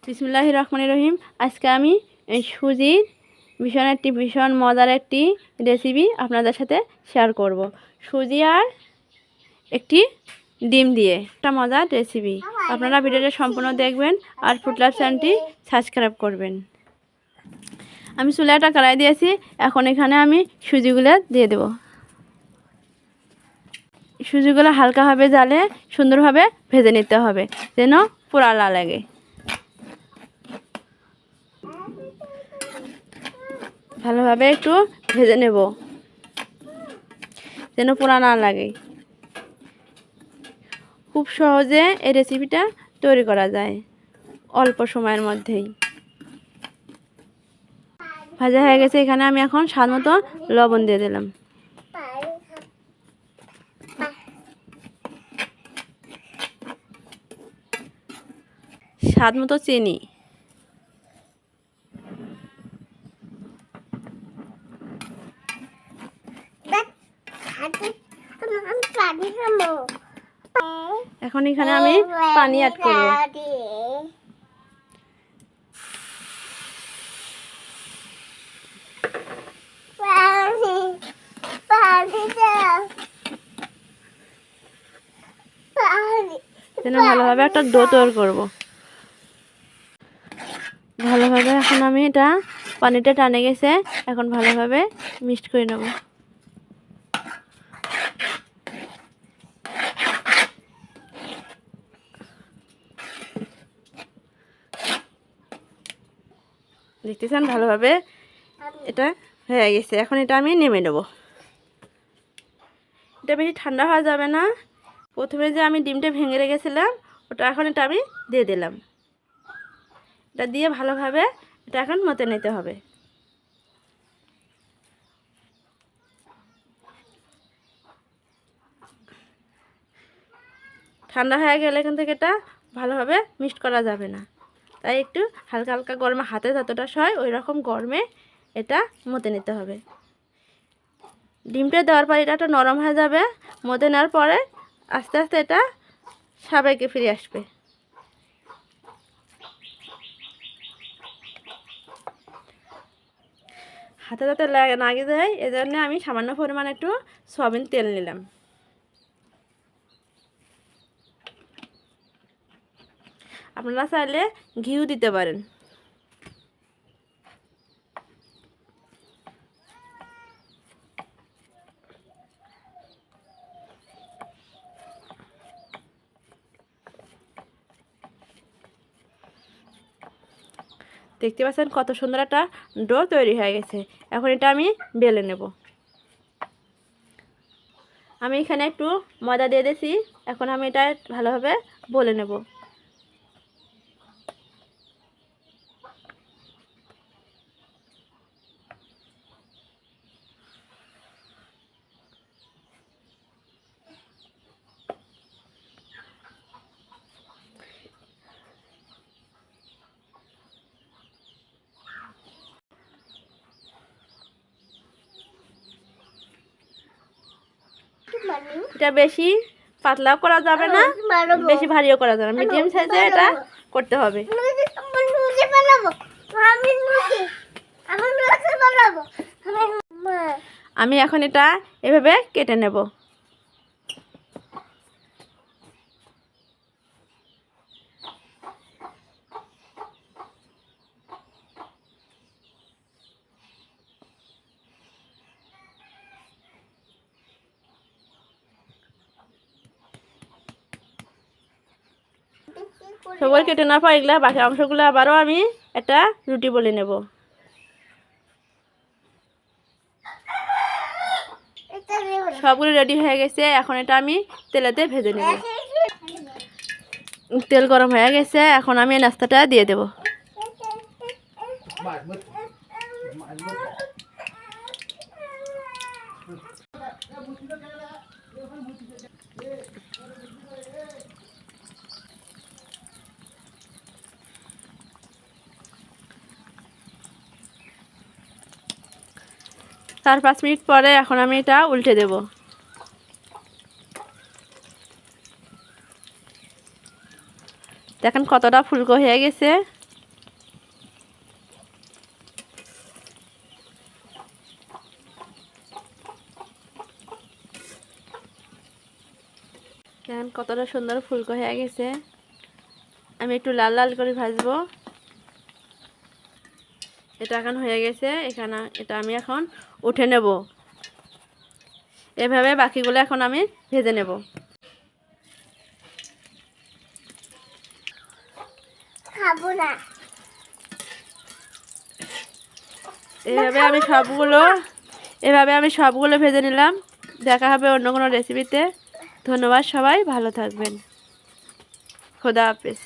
বিসমিল্লাহির রহমানির রহিম। আজকে আমি সুজির ভীষণ মজার একটি রেসিপি আপনাদের সাথে শেয়ার করব। সুজি আর একটি ডিম দিয়ে একটা মজার রেসিপি। আপনারা ভিডিওটা সম্পূর্ণ দেখবেন আর ফুড লাভ চ্যানেলটি সাবস্ক্রাইব করবেন। আমি চুলায় একটা কড়াই দিয়েছি, এখন এখানে আমি সুজিগুলো দিয়ে দেব। সুজিগুলো হালকাভাবে জ্বালে সুন্দরভাবে ভেজে নিতে হবে যেন পোড়া না লাগে। ভালোভাবে একটু ভেজে নেব যেন পোড়া না লাগে। খুব সহজে এই রেসিপিটা তৈরি করা যায় অল্প সময়ের মধ্যেই। ভাজা হয়ে গেছে, এখানে আমি এখন স্বাদ মতো লবণ দিয়ে দিলাম। স্বাদ মতো চিনি, এখন এখানে আমি পানি অ্যাড করব। ভালোভাবে একটা ডো তৈরি করব। ভালোভাবে এখন আমি এটা পানিটা টানে গেছে, এখন ভালোভাবে মিক্সড করে নেব। দেখতেছেন ভালোভাবে এটা হয়ে গেছে, এখন এটা আমি নেমে নেব। এটা বেশি ঠান্ডা হওয়া যাবে না। প্রথমে যে আমি ডিমটা ভেঙে রেখেছিলাম ওটা এখন এটা আমি দিয়ে দিলাম। এটা দিয়ে ভালোভাবে এটা এখন মতে নিতে হবে। ঠান্ডা হয়ে গেলে এখান থেকে এটা ভালোভাবে মিক্সড করা যাবে না, তাই একটু হালকা হালকা গরমে হাতে যতটা সয় ওই রকম গরমে এটা মতে নিতে হবে। ডিমটা দেওয়ার পর এটা নরম হয়ে যাবে। মতে নেওয়ার পরে আস্তে আস্তে এটা স্বাভাবিকে ফিরে আসবে। হাতে যাতে লাগে যায় এজন্য আমি সামান্য পরিমাণ একটু সয়াবিন তেল নিলাম। আপনারা চাইলে ঘিও দিতে পারেন। দেখতে পাচ্ছেন কত সুন্দর একটা ডো তৈরি হয়ে গেছে। এখন এটা আমি বেলে নেব। আমি এখানে একটু ময়দা দিয়ে দিয়েছি, এখন আমি এটা ভালোভাবে বলে নেব। এটা বেশি পাতলাও করা যাবে না, বেশি ভারীও করা যাবে না, মিডিয়াম সাইজে এটা করতে হবে। আমি এখন এটা এভাবে কেটে নেব। সবগুলো কেটে না পাই এগুলা বাকি অংশগুলো আবারও আমি একটা রুটি বলে নেব। সবগুলো রেডি হয়ে গেছে, এখন এটা আমি তেলেতে ভেজে নেব। তেল গরম হয়ে গেছে, এখন আমি এই নাস্তাটা দিয়ে দেব। চার 5 মিনিট পরে এখন আমি এটা উল্টে দেব। দেখেন কতটা ফুলকো হয়ে গেছে। দেখেন কতটা সুন্দর ফুলকো হয়ে গেছে। আমি একটু লাল লাল করে ভাজবো। এটা এখন হয়ে গেছে, এটা আমি এখন উঠে নেব। এভাবে বাকিগুলো এখন আমি ভেজে নেব। খাবো না। এভাবে আমি সবগুলো ভেজে নিলাম। দেখা হবে অন্য কোনো রেসিপিতে। ধন্যবাদ, সবাই ভালো থাকবেন। খোদা হাফেজ।